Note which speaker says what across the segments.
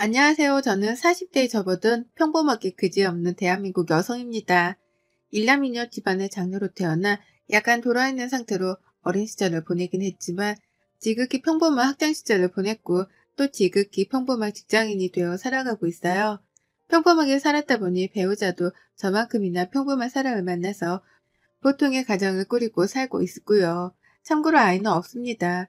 Speaker 1: 안녕하세요. 저는 40대에 접어든 평범하게 그지없는 대한민국 여성입니다. 일남이녀 집안의 장녀로 태어나 약간 돌아있는 상태로 어린 시절을 보내긴 했지만 지극히 평범한 학창 시절을 보냈고 또 지극히 평범한 직장인이 되어 살아가고 있어요. 평범하게 살았다 보니 배우자도 저만큼이나 평범한 사람을 만나서 보통의 가정을 꾸리고 살고 있고요. 참고로 아이는 없습니다.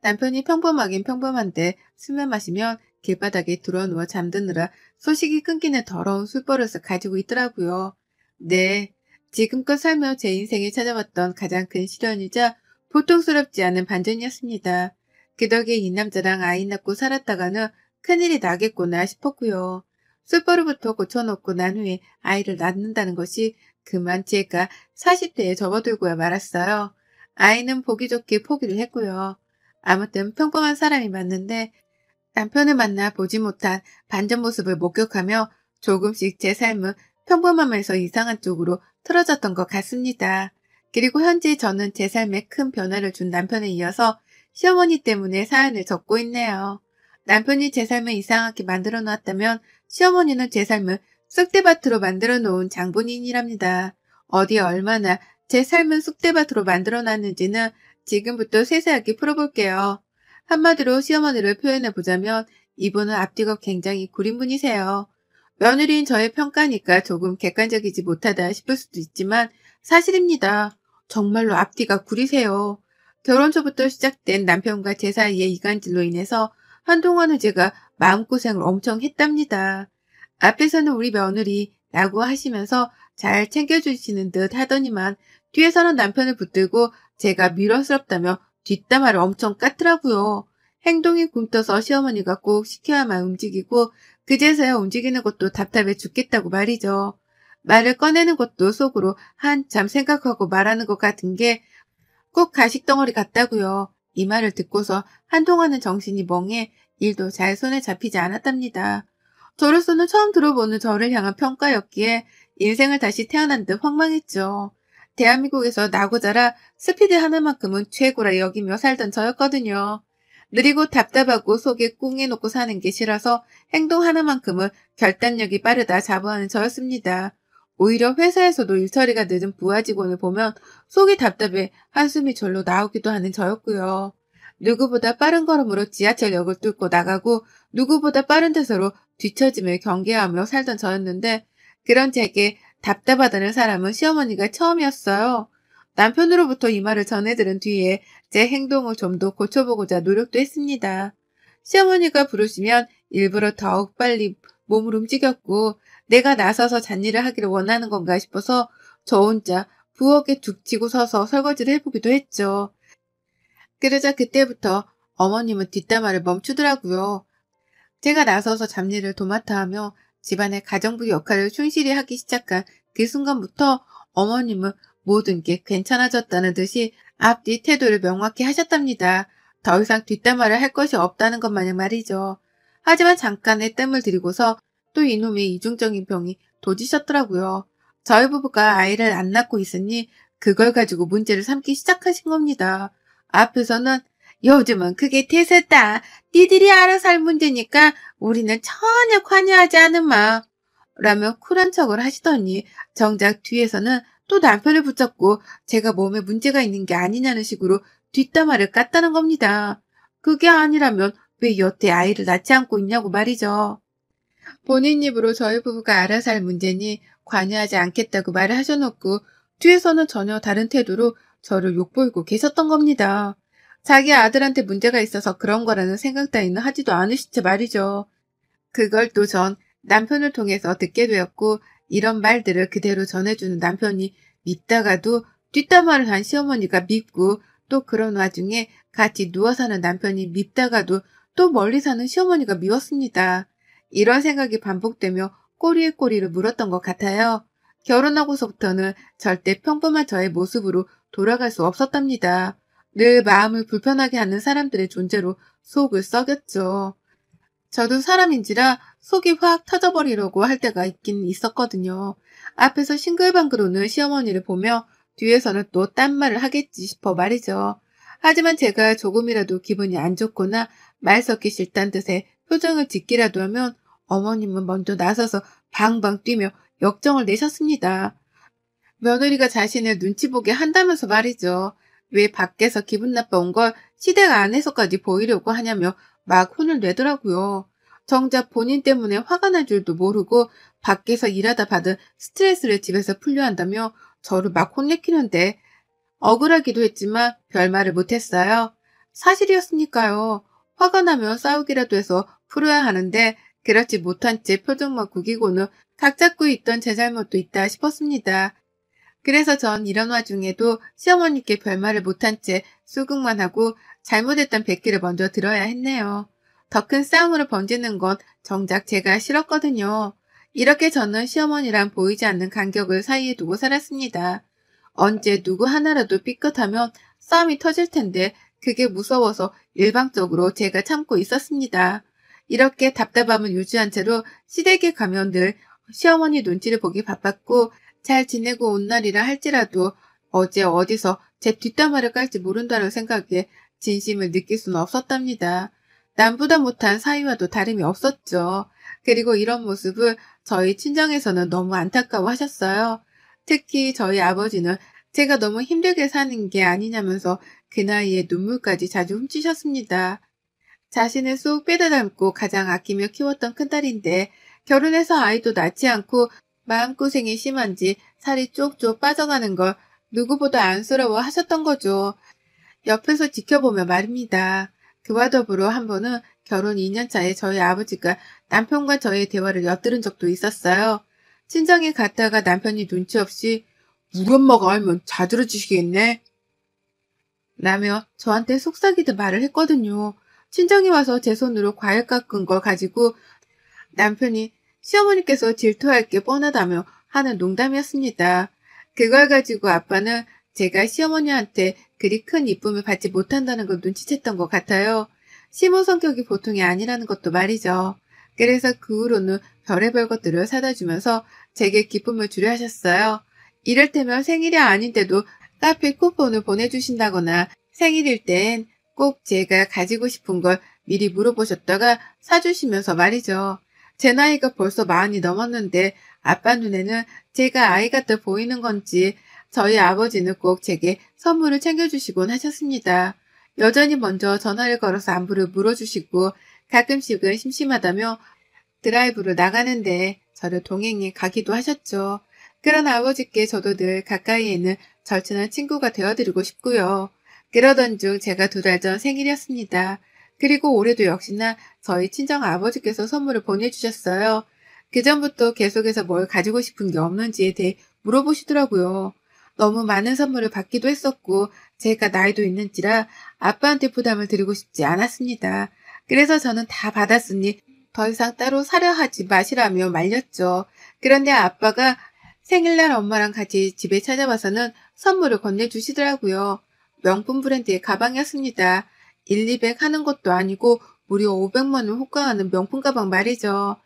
Speaker 1: 남편이 평범하긴 평범한데 술만 마시면 길바닥에 드러누워 잠드느라 소식이 끊기는 더러운 술버릇을 가지고 있더라고요. 네, 지금껏 살며 제 인생에 찾아왔던 가장 큰 시련이자 보통스럽지 않은 반전이었습니다. 그 덕에 이 남자랑 아이 낳고 살았다가는 큰일이 나겠구나 싶었고요. 술버릇부터 고쳐놓고 난 후에 아이를 낳는다는 것이 그만 제가 40대에 접어들고야 말았어요. 아이는 보기 좋게 포기를 했고요. 아무튼 평범한 사람이 맞는데 남편을 만나 보지 못한 반전 모습을 목격하며 조금씩 제 삶은 평범함에서 이상한 쪽으로 틀어졌던 것 같습니다. 그리고 현재 저는 제 삶에 큰 변화를 준 남편에 이어서 시어머니 때문에 사연을 적고 있네요. 남편이 제 삶을 이상하게 만들어 놓았다면 시어머니는 제 삶을 쑥대밭으로 만들어 놓은 장본인이랍니다. 어디에 얼마나 제 삶을 쑥대밭으로 만들어 놨는지는 지금부터 세세하게 풀어볼게요. 한마디로 시어머니를 표현해보자면 이분은 앞뒤가 굉장히 구린 분이세요. 며느리인 저의 평가니까 조금 객관적이지 못하다 싶을 수도 있지만 사실입니다. 정말로 앞뒤가 구리세요. 결혼 초부터 시작된 남편과 제 사이의 이간질로 인해서 한동안은 제가 마음고생을 엄청 했답니다. 앞에서는 우리 며느리라고 하시면서 잘 챙겨주시는 듯 하더니만 뒤에서는 남편을 붙들고 제가 미련스럽다며 뒷담화를 엄청 깠더라고요. 행동이 굼떠서 시어머니가 꼭 시켜야만 움직이고 그제서야 움직이는 것도 답답해 죽겠다고 말이죠. 말을 꺼내는 것도 속으로 한참 생각하고 말하는 것 같은 게 꼭 가식덩어리 같다고요. 이 말을 듣고서 한동안은 정신이 멍해 일도 잘 손에 잡히지 않았답니다. 저로서는 처음 들어보는 저를 향한 평가였기에 인생을 다시 태어난 듯 황망했죠. 대한민국에서 나고 자라 스피드 하나만큼은 최고라 여기며 살던 저였거든요. 느리고 답답하고 속에 꿍해놓고 사는 게 싫어서 행동 하나만큼은 결단력이 빠르다 자부하는 저였습니다. 오히려 회사에서도 일처리가 늦은 부하 직원을 보면 속이 답답해 한숨이 절로 나오기도 하는 저였고요. 누구보다 빠른 걸음으로 지하철역을 뚫고 나가고 누구보다 빠른 태세로 뒤처짐을 경계하며 살던 저였는데 그런 제게 답답하다는 사람은 시어머니가 처음이었어요. 남편으로부터 이 말을 전해들은 뒤에 제 행동을 좀 더 고쳐보고자 노력도 했습니다. 시어머니가 부르시면 일부러 더욱 빨리 몸을 움직였고 내가 나서서 잔일을 하기를 원하는 건가 싶어서 저 혼자 부엌에 죽 치고 서서 설거지를 해보기도 했죠. 그러자 그때부터 어머님은 뒷담화를 멈추더라고요. 제가 나서서 잡일을 도맡아 하며 집안의 가정부 역할을 충실히 하기 시작한 그 순간부터 어머님은 모든 게 괜찮아졌다는 듯이 앞뒤 태도를 명확히 하셨답니다. 더 이상 뒷담화를 할 것이 없다는 것 마냥 말이죠. 하지만 잠깐의 뜸을 들이고서 또 이놈의 이중적인 병이 도지셨더라고요. 저희 부부가 아이를 안 낳고 있으니 그걸 가지고 문제를 삼기 시작하신 겁니다. 앞에서는 요즘은 그게 대세다. 니들이 알아서 할 문제니까 우리는 전혀 관여하지 않으마. 라며 쿨한 척을 하시더니 정작 뒤에서는 또 남편을 붙잡고 제가 몸에 문제가 있는 게 아니냐는 식으로 뒷담화를 깠다는 겁니다. 그게 아니라면 왜 여태 아이를 낳지 않고 있냐고 말이죠. 본인 입으로 저희 부부가 알아서 할 문제니 관여하지 않겠다고 말을 하셔놓고 뒤에서는 전혀 다른 태도로 저를 욕보이고 계셨던 겁니다. 자기 아들한테 문제가 있어서 그런 거라는 생각 따위는 하지도 않으신 채 말이죠. 그걸 또 전 남편을 통해서 듣게 되었고 이런 말들을 그대로 전해주는 남편이 믿다가도 뒷담화를 한 시어머니가 밉고 또 그런 와중에 같이 누워 사는 남편이 밉다가도 또 멀리 사는 시어머니가 미웠습니다. 이런 생각이 반복되며 꼬리에 꼬리를 물었던 것 같아요. 결혼하고서부터는 절대 평범한 저의 모습으로 돌아갈 수 없었답니다. 늘 마음을 불편하게 하는 사람들의 존재로 속을 썩였죠. 저도 사람인지라 속이 확 터져버리려고 할 때가 있긴 있었거든요. 앞에서 싱글벙글 우는 시어머니를 보며 뒤에서는 또 딴 말을 하겠지 싶어 말이죠. 하지만 제가 조금이라도 기분이 안 좋거나 말 섞기 싫다는 뜻의 표정을 짓기라도 하면 어머님은 먼저 나서서 방방 뛰며 역정을 내셨습니다. 며느리가 자신을 눈치 보게 한다면서 말이죠. 왜 밖에서 기분 나빠 온 걸 시댁 안에서까지 보이려고 하냐며 막 혼을 내더라고요. 정작 본인 때문에 화가 날 줄도 모르고 밖에서 일하다 받은 스트레스를 집에서 풀려 한다며 저를 막 혼내키는데 억울하기도 했지만 별말을 못했어요. 사실이었으니까요. 화가 나면 싸우기라도 해서 풀어야 하는데 그렇지 못한 채 표정만 구기고는 각 잡고 있던 제 잘못도 있다 싶었습니다. 그래서 전 이런 와중에도 시어머니께 별말을 못한 채 수긍만 하고 잘못했던 백기를 먼저 들어야 했네요. 더 큰 싸움으로 번지는 건 정작 제가 싫었거든요. 이렇게 저는 시어머니랑 보이지 않는 간격을 사이에 두고 살았습니다. 언제 누구 하나라도 삐끗하면 싸움이 터질 텐데 그게 무서워서 일방적으로 제가 참고 있었습니다. 이렇게 답답함을 유지한 채로 시댁에 가면 늘 시어머니 눈치를 보기 바빴고 잘 지내고 온 날이라 할지라도 어제 어디서 제 뒷담화를 깔지 모른다는 생각에 진심을 느낄 수는 없었답니다. 남보다 못한 사위와도 다름이 없었죠. 그리고 이런 모습을 저희 친정에서는 너무 안타까워하셨어요. 특히 저희 아버지는 제가 너무 힘들게 사는 게 아니냐면서 그 나이에 눈물까지 자주 훔치셨습니다. 자신을 쏙 빼다 닮고 가장 아끼며 키웠던 큰딸인데 결혼해서 아이도 낳지 않고 마음고생이 심한지 살이 쪽쪽 빠져가는 걸 누구보다 안쓰러워 하셨던 거죠. 옆에서 지켜보며 말입니다. 그와 더불어 한 번은 결혼 2년 차에 저희 아버지가 남편과 저의 대화를 엿들은 적도 있었어요. 친정에 갔다가 남편이 눈치 없이 우리 엄마가 알면 자들어지시겠네 라며 저한테 속삭이듯 말을 했거든요. 친정에 와서 제 손으로 과일 깎은 걸 가지고 남편이 시어머니께서 질투할 게 뻔하다며 하는 농담이었습니다. 그걸 가지고 아빠는 제가 시어머니한테 그리 큰 이쁨을 받지 못한다는 걸 눈치챘던 것 같아요. 시모 성격이 보통이 아니라는 것도 말이죠. 그래서 그 후로는 별의별 것들을 사다 주면서 제게 기쁨을 주려 하셨어요. 이를테면 생일이 아닌데도 카페 쿠폰을 보내주신다거나 생일일 땐 꼭 제가 가지고 싶은 걸 미리 물어보셨다가 사주시면서 말이죠. 제 나이가 벌써 40이 넘었는데 아빠 눈에는 제가 아이 같아 보이는 건지 저희 아버지는 꼭 제게 선물을 챙겨주시곤 하셨습니다. 여전히 먼저 전화를 걸어서 안부를 물어주시고 가끔씩은 심심하다며 드라이브를 나가는데 저를 동행해 가기도 하셨죠. 그런 아버지께 저도 늘 가까이에 있는 절친한 친구가 되어드리고 싶고요. 그러던 중 제가 2달 전 생일이었습니다. 그리고 올해도 역시나 저희 친정 아버지께서 선물을 보내주셨어요. 그전부터 계속해서 뭘 가지고 싶은 게 없는지에 대해 물어보시더라고요. 너무 많은 선물을 받기도 했었고 제가 나이도 있는지라 아빠한테 부담을 드리고 싶지 않았습니다. 그래서 저는 다 받았으니 더 이상 따로 사려 하지 마시라며 말렸죠. 그런데 아빠가 생일날 엄마랑 같이 집에 찾아와서는 선물을 건네주시더라고요. 명품 브랜드의 가방이었습니다. 1, 200 하는 것도 아니고 무려 500만 원 호가하는 명품 가방 말이죠.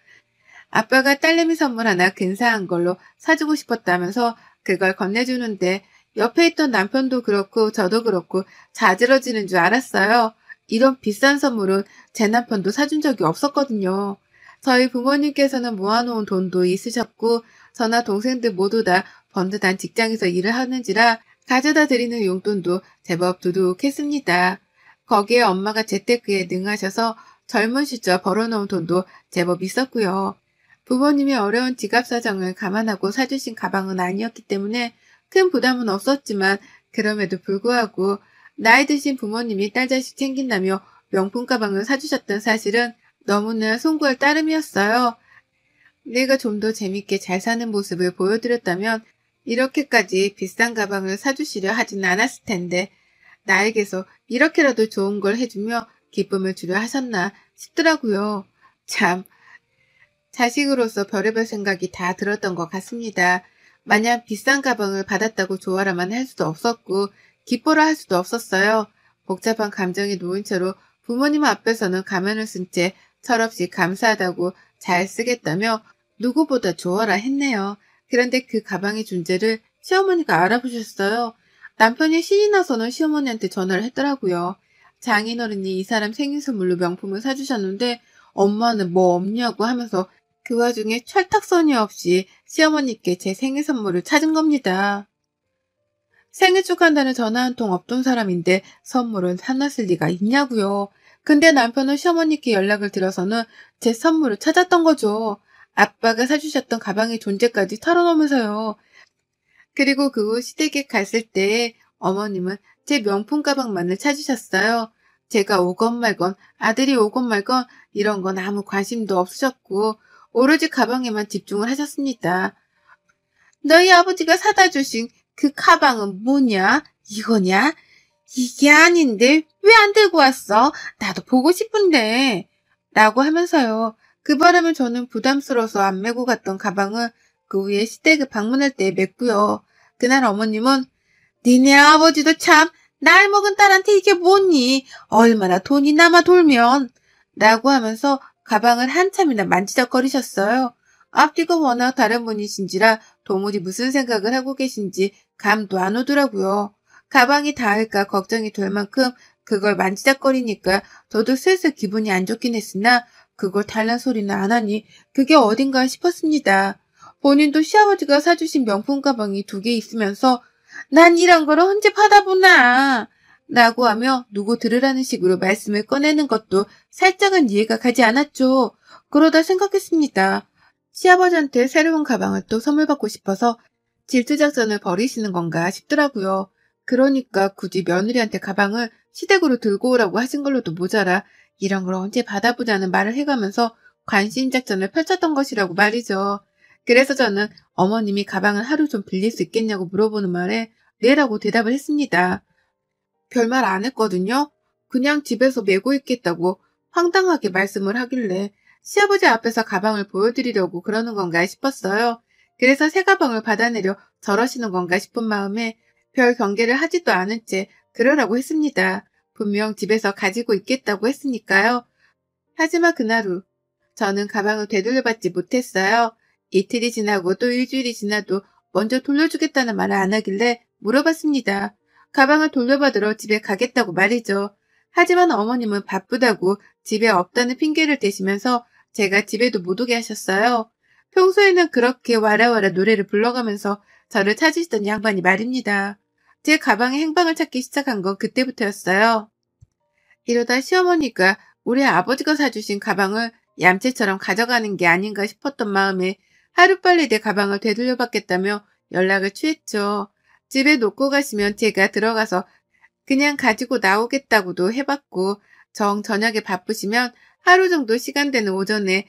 Speaker 1: 아빠가 딸내미 선물 하나 근사한 걸로 사주고 싶었다면서 그걸 건네주는데 옆에 있던 남편도 그렇고 저도 그렇고 자지러지는 줄 알았어요. 이런 비싼 선물은 제 남편도 사준 적이 없었거든요. 저희 부모님께서는 모아놓은 돈도 있으셨고 저나 동생들 모두 다 번듯한 직장에서 일을 하는지라 가져다 드리는 용돈도 제법 두둑했습니다. 거기에 엄마가 재테크에 능하셔서 젊은 시절 벌어놓은 돈도 제법 있었고요. 부모님이 어려운 지갑 사정을 감안하고 사주신 가방은 아니었기 때문에 큰 부담은 없었지만 그럼에도 불구하고 나이 드신 부모님이 딸 자식 챙긴다며 명품 가방을 사주셨던 사실은 너무나 송구할 따름이었어요. 내가 좀 더 재밌게 잘 사는 모습을 보여드렸다면 이렇게까지 비싼 가방을 사주시려 하진 않았을 텐데 나에게서 이렇게라도 좋은 걸 해주며 기쁨을 주려 하셨나 싶더라고요. 참, 자식으로서 별의별 생각이 다 들었던 것 같습니다. 마냥 비싼 가방을 받았다고 좋아라만 할 수도 없었고 기뻐라 할 수도 없었어요. 복잡한 감정이 놓인 채로 부모님 앞에서는 가면을 쓴 채 철없이 감사하다고 잘 쓰겠다며 누구보다 좋아라 했네요. 그런데 그 가방의 존재를 시어머니가 알아보셨어요. 남편이 신이 나서는 시어머니한테 전화를 했더라고요. 장인어른이 이 사람 생일 선물로 명품을 사주셨는데 엄마는 뭐 없냐고 하면서 그 와중에 철딱서니 없이 시어머니께 제 생일 선물을 찾은 겁니다. 생일 축하한다는 전화 한 통 없던 사람인데 선물을 사놨을 리가 있냐고요. 근데 남편은 시어머니께 연락을 드려서는 제 선물을 찾았던 거죠. 아빠가 사주셨던 가방의 존재까지 털어놓으면서요. 그리고 그 후 시댁에 갔을 때 어머님은 제 명품 가방만을 찾으셨어요. 제가 오건 말건 아들이 오건 말건 이런 건 아무 관심도 없으셨고 오로지 가방에만 집중을 하셨습니다. 너희 아버지가 사다 주신 그 가방은 뭐냐? 이거냐? 이게 아닌데 왜 안 들고 왔어? 나도 보고 싶은데. 라고 하면서요. 그 바람에 저는 부담스러워서 안 메고 갔던 가방을 그 후에 시댁을 방문할 때 맸고요. 그날 어머님은 니네 아버지도 참 나이 먹은 딸한테 이게 뭐니? 얼마나 돈이 남아 돌면. 라고 하면서 가방을 한참이나 만지작거리셨어요. 앞뒤가 워낙 다른 분이신지라 도무지 무슨 생각을 하고 계신지 감도 안 오더라고요. 가방이 닿을까 걱정이 될 만큼 그걸 만지작거리니까 저도 슬슬 기분이 안 좋긴 했으나 그걸 달란 소리는 안 하니 그게 어딘가 싶었습니다. 본인도 시아버지가 사주신 명품 가방이 2개 있으면서 난 이런 걸 언제 받아보나 라고 하며 누구 들으라는 식으로 말씀을 꺼내는 것도 살짝은 이해가 가지 않았죠. 그러다 생각했습니다. 시아버지한테 새로운 가방을 또 선물 받고 싶어서 질투작전을 벌이시는 건가 싶더라고요. 그러니까 굳이 며느리한테 가방을 시댁으로 들고 오라고 하신 걸로도 모자라 이런 걸 언제 받아보자는 말을 해가면서 관심작전을 펼쳤던 것이라고 말이죠. 그래서 저는 어머님이 가방을 하루 좀 빌릴 수 있겠냐고 물어보는 말에 네라고 대답을 했습니다. 별말 안 했거든요. 그냥 집에서 메고 있겠다고 황당하게 말씀을 하길래 시아버지 앞에서 가방을 보여드리려고 그러는 건가 싶었어요. 그래서 새 가방을 받아내려 저러시는 건가 싶은 마음에 별 경계를 하지도 않은 채 그러라고 했습니다. 분명 집에서 가지고 있겠다고 했으니까요. 하지만 그날 후 저는 가방을 되돌려받지 못했어요. 이틀이 지나고 또 일주일이 지나도 먼저 돌려주겠다는 말을 안 하길래 물어봤습니다. 가방을 돌려받으러 집에 가겠다고 말이죠. 하지만 어머님은 바쁘다고 집에 없다는 핑계를 대시면서 제가 집에도 못 오게 하셨어요. 평소에는 그렇게 와라와라 노래를 불러가면서 저를 찾으시던 양반이 말입니다. 제 가방의 행방을 찾기 시작한 건 그때부터였어요. 이러다 시어머니가 우리 아버지가 사주신 가방을 얌체처럼 가져가는 게 아닌가 싶었던 마음에 하루빨리 내 가방을 되돌려받겠다며 연락을 취했죠. 집에 놓고 가시면 제가 들어가서 그냥 가지고 나오겠다고도 해봤고 저녁에 바쁘시면 하루 정도 시간 되는 오전에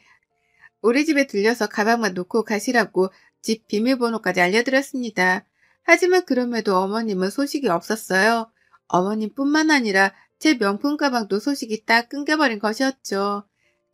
Speaker 1: 우리 집에 들려서 가방만 놓고 가시라고 집 비밀번호까지 알려드렸습니다. 하지만 그럼에도 어머님은 소식이 없었어요. 어머님뿐만 아니라 제 명품 가방도 소식이 딱 끊겨버린 것이었죠.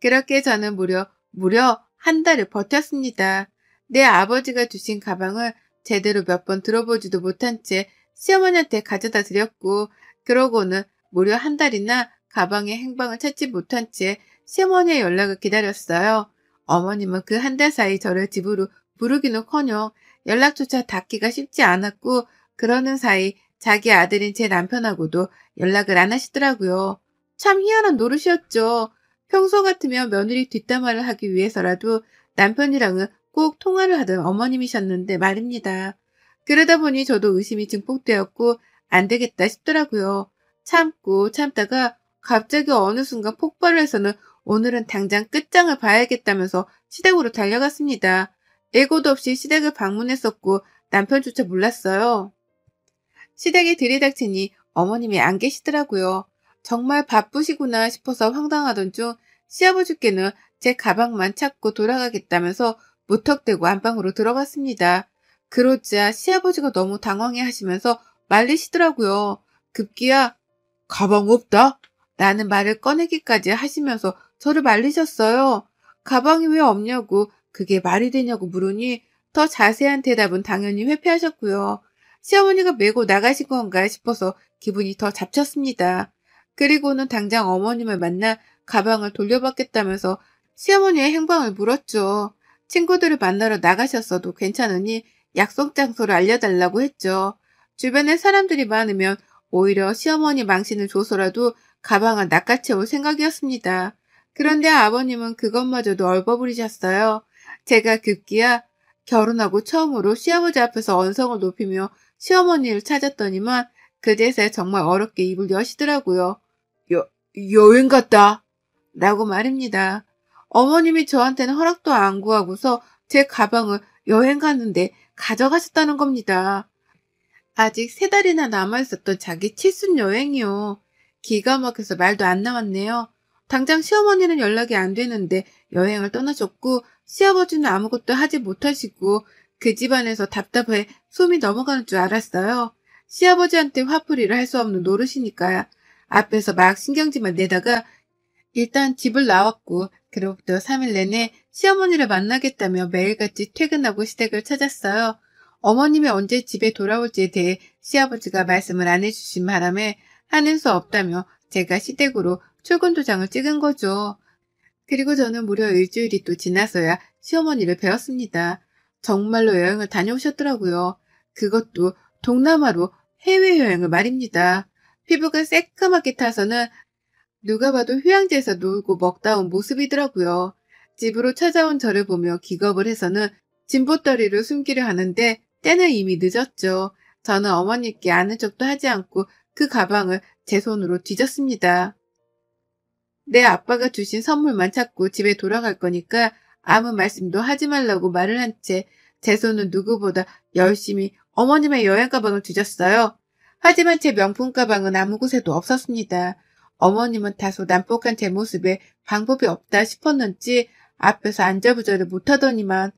Speaker 1: 그렇게 저는 무려 한 달을 버텼습니다. 내 아버지가 주신 가방을 제대로 몇 번 들어보지도 못한 채 시어머니한테 가져다 드렸고 그러고는 무려 한 달이나 가방의 행방을 찾지 못한 채 시어머니의 연락을 기다렸어요. 어머님은 그 한 달 사이 저를 집으로 부르기는커녕 연락조차 닿기가 쉽지 않았고 그러는 사이 자기 아들인 제 남편하고도 연락을 안 하시더라고요. 참 희한한 노릇이었죠. 평소 같으면 며느리 뒷담화를 하기 위해서라도 남편이랑은 꼭 통화를 하던 어머님이셨는데 말입니다. 그러다 보니 저도 의심이 증폭되었고 안 되겠다 싶더라고요. 참고 참다가 갑자기 어느 순간 폭발을 해서는 오늘은 당장 끝장을 봐야겠다면서 시댁으로 달려갔습니다. 예고도 없이 시댁을 방문했었고 남편조차 몰랐어요. 시댁에 들이닥치니 어머님이 안 계시더라고요. 정말 바쁘시구나 싶어서 황당하던 중 시아버지께는 제 가방만 찾고 돌아가겠다면서 무턱대고 안방으로 들어갔습니다. 그러자 시아버지가 너무 당황해 하시면서 말리시더라고요. 급기야 가방 없다? 라는 말을 꺼내기까지 하시면서 저를 말리셨어요. 가방이 왜 없냐고 그게 말이 되냐고 물으니 더 자세한 대답은 당연히 회피하셨고요. 시어머니가 메고 나가신 건가 싶어서 기분이 더 잡쳤습니다. 그리고는 당장 어머님을 만나 가방을 돌려받겠다면서 시어머니의 행방을 물었죠. 친구들을 만나러 나가셨어도 괜찮으니 약속 장소를 알려달라고 했죠. 주변에 사람들이 많으면 오히려 시어머니 망신을 줘서라도 가방을 낚아채울 생각이었습니다. 그런데 아버님은 그것마저도 얼버무리셨어요. 제가 급기야 결혼하고 처음으로 시아버지 앞에서 언성을 높이며 시어머니를 찾았더니만 그제서야 정말 어렵게 입을 여시더라고요. 여행 갔다. 라고 말입니다. 어머님이 저한테는 허락도 안 구하고서 제 가방을 여행 갔는데 가져가셨다는 겁니다. 아직 3달이나 남아있었던 자기 칠순 여행이요. 기가 막혀서 말도 안 나왔네요. 당장 시어머니는 연락이 안 되는데 여행을 떠나셨고 시아버지는 아무것도 하지 못하시고 그 집안에서 답답해 숨이 넘어가는 줄 알았어요. 시아버지한테 화풀이를 할 수 없는 노릇이니까요. 앞에서 막 신경질만 내다가 일단 집을 나왔고 그로부터 3일 내내 시어머니를 만나겠다며 매일같이 퇴근하고 시댁을 찾았어요. 어머님이 언제 집에 돌아올지에 대해 시아버지가 말씀을 안 해주신 바람에 하는 수 없다며 제가 시댁으로 출근 도장을 찍은 거죠. 그리고 저는 무려 일주일이 또 지나서야 시어머니를 뵈었습니다. 정말로 여행을 다녀오셨더라고요. 그것도 동남아로 해외여행을 말입니다. 피부가 새까맣게 타서는 누가 봐도 휴양지에서 놀고 먹다 온 모습이더라고요. 집으로 찾아온 저를 보며 기겁을 해서는 진보떨이를 숨기려 하는데 때는 이미 늦었죠. 저는 어머니께 아는 척도 하지 않고 그 가방을 제 손으로 뒤졌습니다. 내 아빠가 주신 선물만 찾고 집에 돌아갈 거니까 아무 말씀도 하지 말라고 말을 한 채 제 손은 누구보다 열심히 어머님의 여행 가방을 뒤졌어요. 하지만 제 명품 가방은 아무 곳에도 없었습니다. 어머님은 다소 난폭한 제 모습에 방법이 없다 싶었는지 앞에서 안절부절을 못하더니만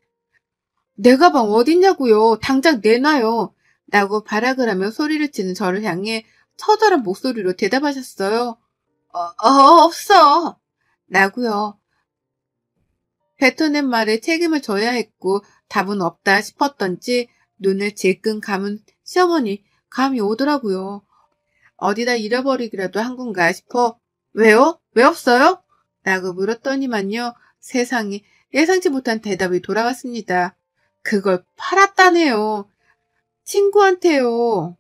Speaker 1: 내 가방 어딨냐고요. 당장 내놔요. 라고 발악을 하며 소리를 치는 저를 향해 처절한 목소리로 대답하셨어요. 없어. 라고요. 뱉어낸 말에 책임을 져야 했고 답은 없다 싶었던지 눈을 질끈 감은 시어머니 감이 오더라고요. 어디다 잃어버리기라도 한 건가 싶어 왜요? 왜 없어요? 라고 물었더니만요. 세상에 예상치 못한 대답이 돌아왔습니다. 그걸 팔았다네요. 친구한테요.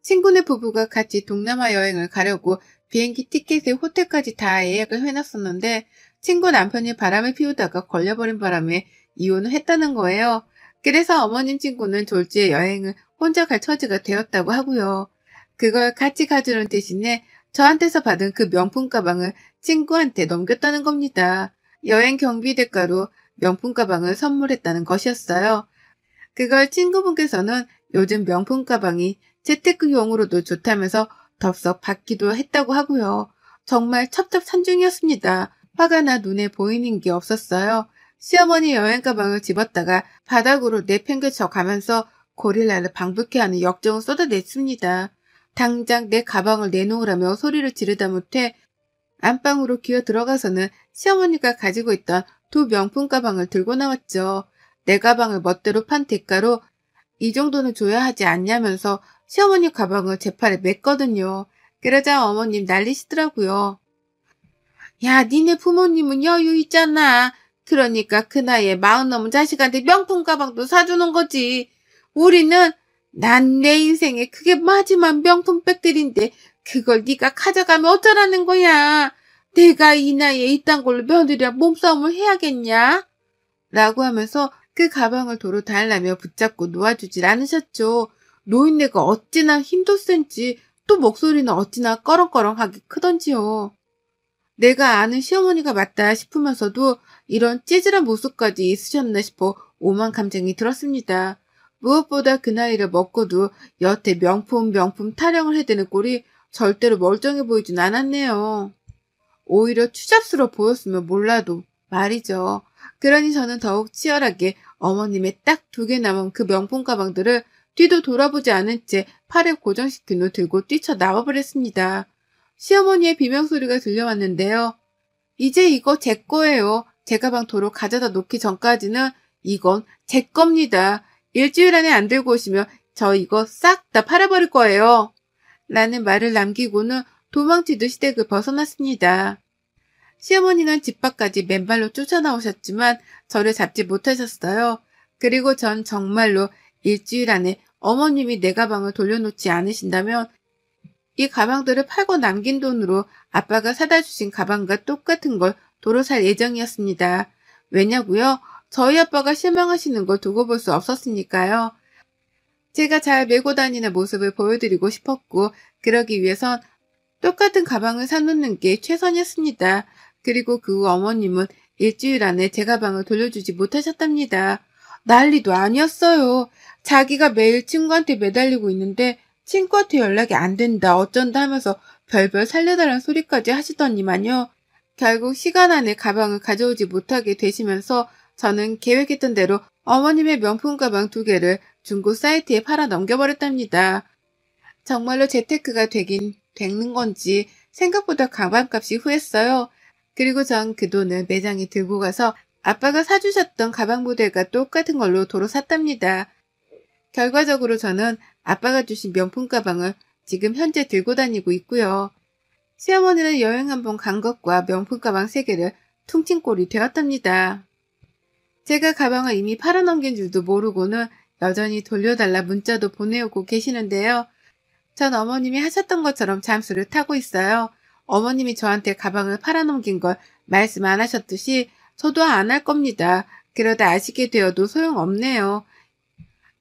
Speaker 1: 친구네 부부가 같이 동남아 여행을 가려고 비행기 티켓에 호텔까지 다 예약을 해놨었는데 친구 남편이 바람을 피우다가 걸려버린 바람에 이혼을 했다는 거예요. 그래서 어머님 친구는 졸지에 여행을 혼자 갈 처지가 되었다고 하고요. 그걸 같이 가주는 대신에 저한테서 받은 그 명품 가방을 친구한테 넘겼다는 겁니다. 여행 경비 대가로 명품 가방을 선물했다는 것이었어요. 그걸 친구분께서는 요즘 명품 가방이 재테크용으로도 좋다면서 덥석 받기도 했다고 하고요. 정말 첩첩산중이었습니다. 화가 나 눈에 보이는 게 없었어요. 시어머니 여행 가방을 집었다가 바닥으로 내팽개쳐 가면서 고릴라를 방불케 하는 역정을 쏟아냈습니다. 당장 내 가방을 내놓으라며 소리를 지르다 못해 안방으로 기어 들어가서는 시어머니가 가지고 있던 2 명품 가방을 들고 나왔죠. 내 가방을 멋대로 판 대가로 이 정도는 줘야 하지 않냐면서 시어머니 가방을 제 팔에 맸거든요. 그러자 어머님 난리시더라고요. 야, 니네 부모님은 여유 있잖아. 그러니까 그 나이에 40 넘은 자식한테 명품 가방도 사주는 거지. 우리는 난 내 인생에 그게 마지막 명품 백들인데 그걸 네가 가져가면 어쩌라는 거야. 내가 이 나이에 이딴 걸로 며느리랑 몸싸움을 해야겠냐? 라고 하면서 그 가방을 도로 달라며 붙잡고 놓아주질 않으셨죠. 노인네가 어찌나 힘도 센지 또 목소리는 어찌나 꺼렁꺼렁하게 크던지요. 내가 아는 시어머니가 맞다 싶으면서도 이런 찌질한 모습까지 있으셨나 싶어 오만 감정이 들었습니다. 무엇보다 그 나이를 먹고도 여태 명품 타령을 해대는 꼴이 절대로 멀쩡해 보이진 않았네요. 오히려 추잡스러워 보였으면 몰라도 말이죠. 그러니 저는 더욱 치열하게 어머님의 딱 2개 남은 그 명품 가방들을 뒤도 돌아보지 않은 채 팔에 고정시킨 후 들고 뛰쳐나와버렸습니다. 시어머니의 비명소리가 들려왔는데요. 이제 이거 제 거예요. 제 가방 도로 가져다 놓기 전까지는 이건 제 겁니다. 일주일 안에 안 들고 오시면 저 이거 싹 다 팔아버릴 거예요. 라는 말을 남기고는 도망치듯 시댁을 벗어났습니다. 시어머니는 집 밖까지 맨발로 쫓아나오셨지만 저를 잡지 못하셨어요. 그리고 전 정말로 일주일 안에 어머님이 내 가방을 돌려놓지 않으신다면 이 가방들을 팔고 남긴 돈으로 아빠가 사다 주신 가방과 똑같은 걸 도로 살 예정이었습니다. 왜냐고요? 저희 아빠가 실망하시는 걸 두고 볼 수 없었으니까요. 제가 잘 메고 다니는 모습을 보여드리고 싶었고 그러기 위해선 똑같은 가방을 사놓는 게 최선이었습니다. 그리고 그 후 어머님은 일주일 안에 제 가방을 돌려주지 못하셨답니다. 난리도 아니었어요. 자기가 매일 친구한테 매달리고 있는데 친구한테 연락이 안 된다 어쩐다 하면서 별별 살려달라는 소리까지 하시더니만요. 결국 시간 안에 가방을 가져오지 못하게 되시면서 저는 계획했던 대로 어머님의 명품 가방 2개를 중고 사이트에 팔아 넘겨버렸답니다. 정말로 재테크가 되는 건지 생각보다 가방값이 후했어요. 그리고 전 그 돈을 매장에 들고 가서 아빠가 사주셨던 가방 모델과 똑같은 걸로 도로 샀답니다. 결과적으로 저는 아빠가 주신 명품 가방을 지금 현재 들고 다니고 있고요. 시어머니는 여행 한번 간 것과 명품 가방 3개를 퉁친 꼴이 되었답니다. 제가 가방을 이미 팔아넘긴 줄도 모르고는 여전히 돌려달라 문자도 보내오고 계시는데요. 전 어머님이 하셨던 것처럼 잠수를 타고 있어요. 어머님이 저한테 가방을 팔아넘긴 걸 말씀 안 하셨듯이 저도 안 할 겁니다. 그러다 아시게 되어도 소용없네요.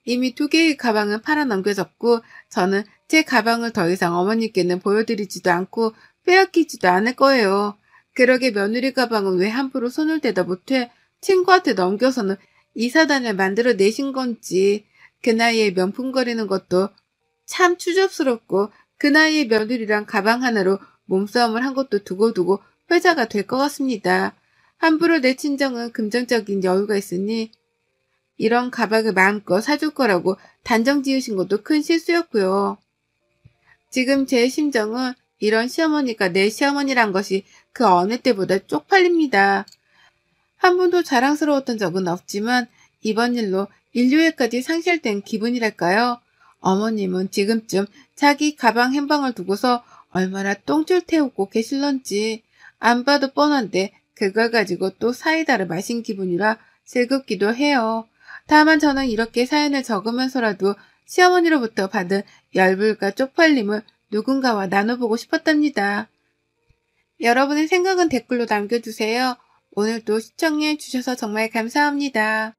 Speaker 1: 이미 2개의 가방은 팔아넘겨졌고 저는 제 가방을 더 이상 어머님께는 보여드리지도 않고 빼앗기지도 않을 거예요. 그러게 며느리 가방은 왜 함부로 손을 대다 못해 친구한테 넘겨서는 이사단을 만들어 내신 건지 그 나이에 명품 거리는 것도 참 추접스럽고 그 나이에 며느리랑 가방 하나로 몸싸움을 한 것도 두고두고 회자가 될 것 같습니다. 함부로 내 친정은 금전적인 여유가 있으니 이런 가방을 마음껏 사줄 거라고 단정 지으신 것도 큰 실수였고요. 지금 제 심정은 이런 시어머니가 내 시어머니란 것이 그 어느 때보다 쪽팔립니다. 한 번도 자랑스러웠던 적은 없지만 이번 일로 인류애까지 상실된 기분이랄까요? 어머님은 지금쯤 자기 가방 한 방을 두고서 얼마나 똥줄 태우고 계실런지 안 봐도 뻔한데 그걸 가지고 또 사이다를 마신 기분이라 슬굼기도 해요. 다만 저는 이렇게 사연을 적으면서라도 시어머니로부터 받은 열불과 쪽팔림을 누군가와 나눠보고 싶었답니다. 여러분의 생각은 댓글로 남겨주세요. 오늘도 시청해 주셔서 정말 감사합니다.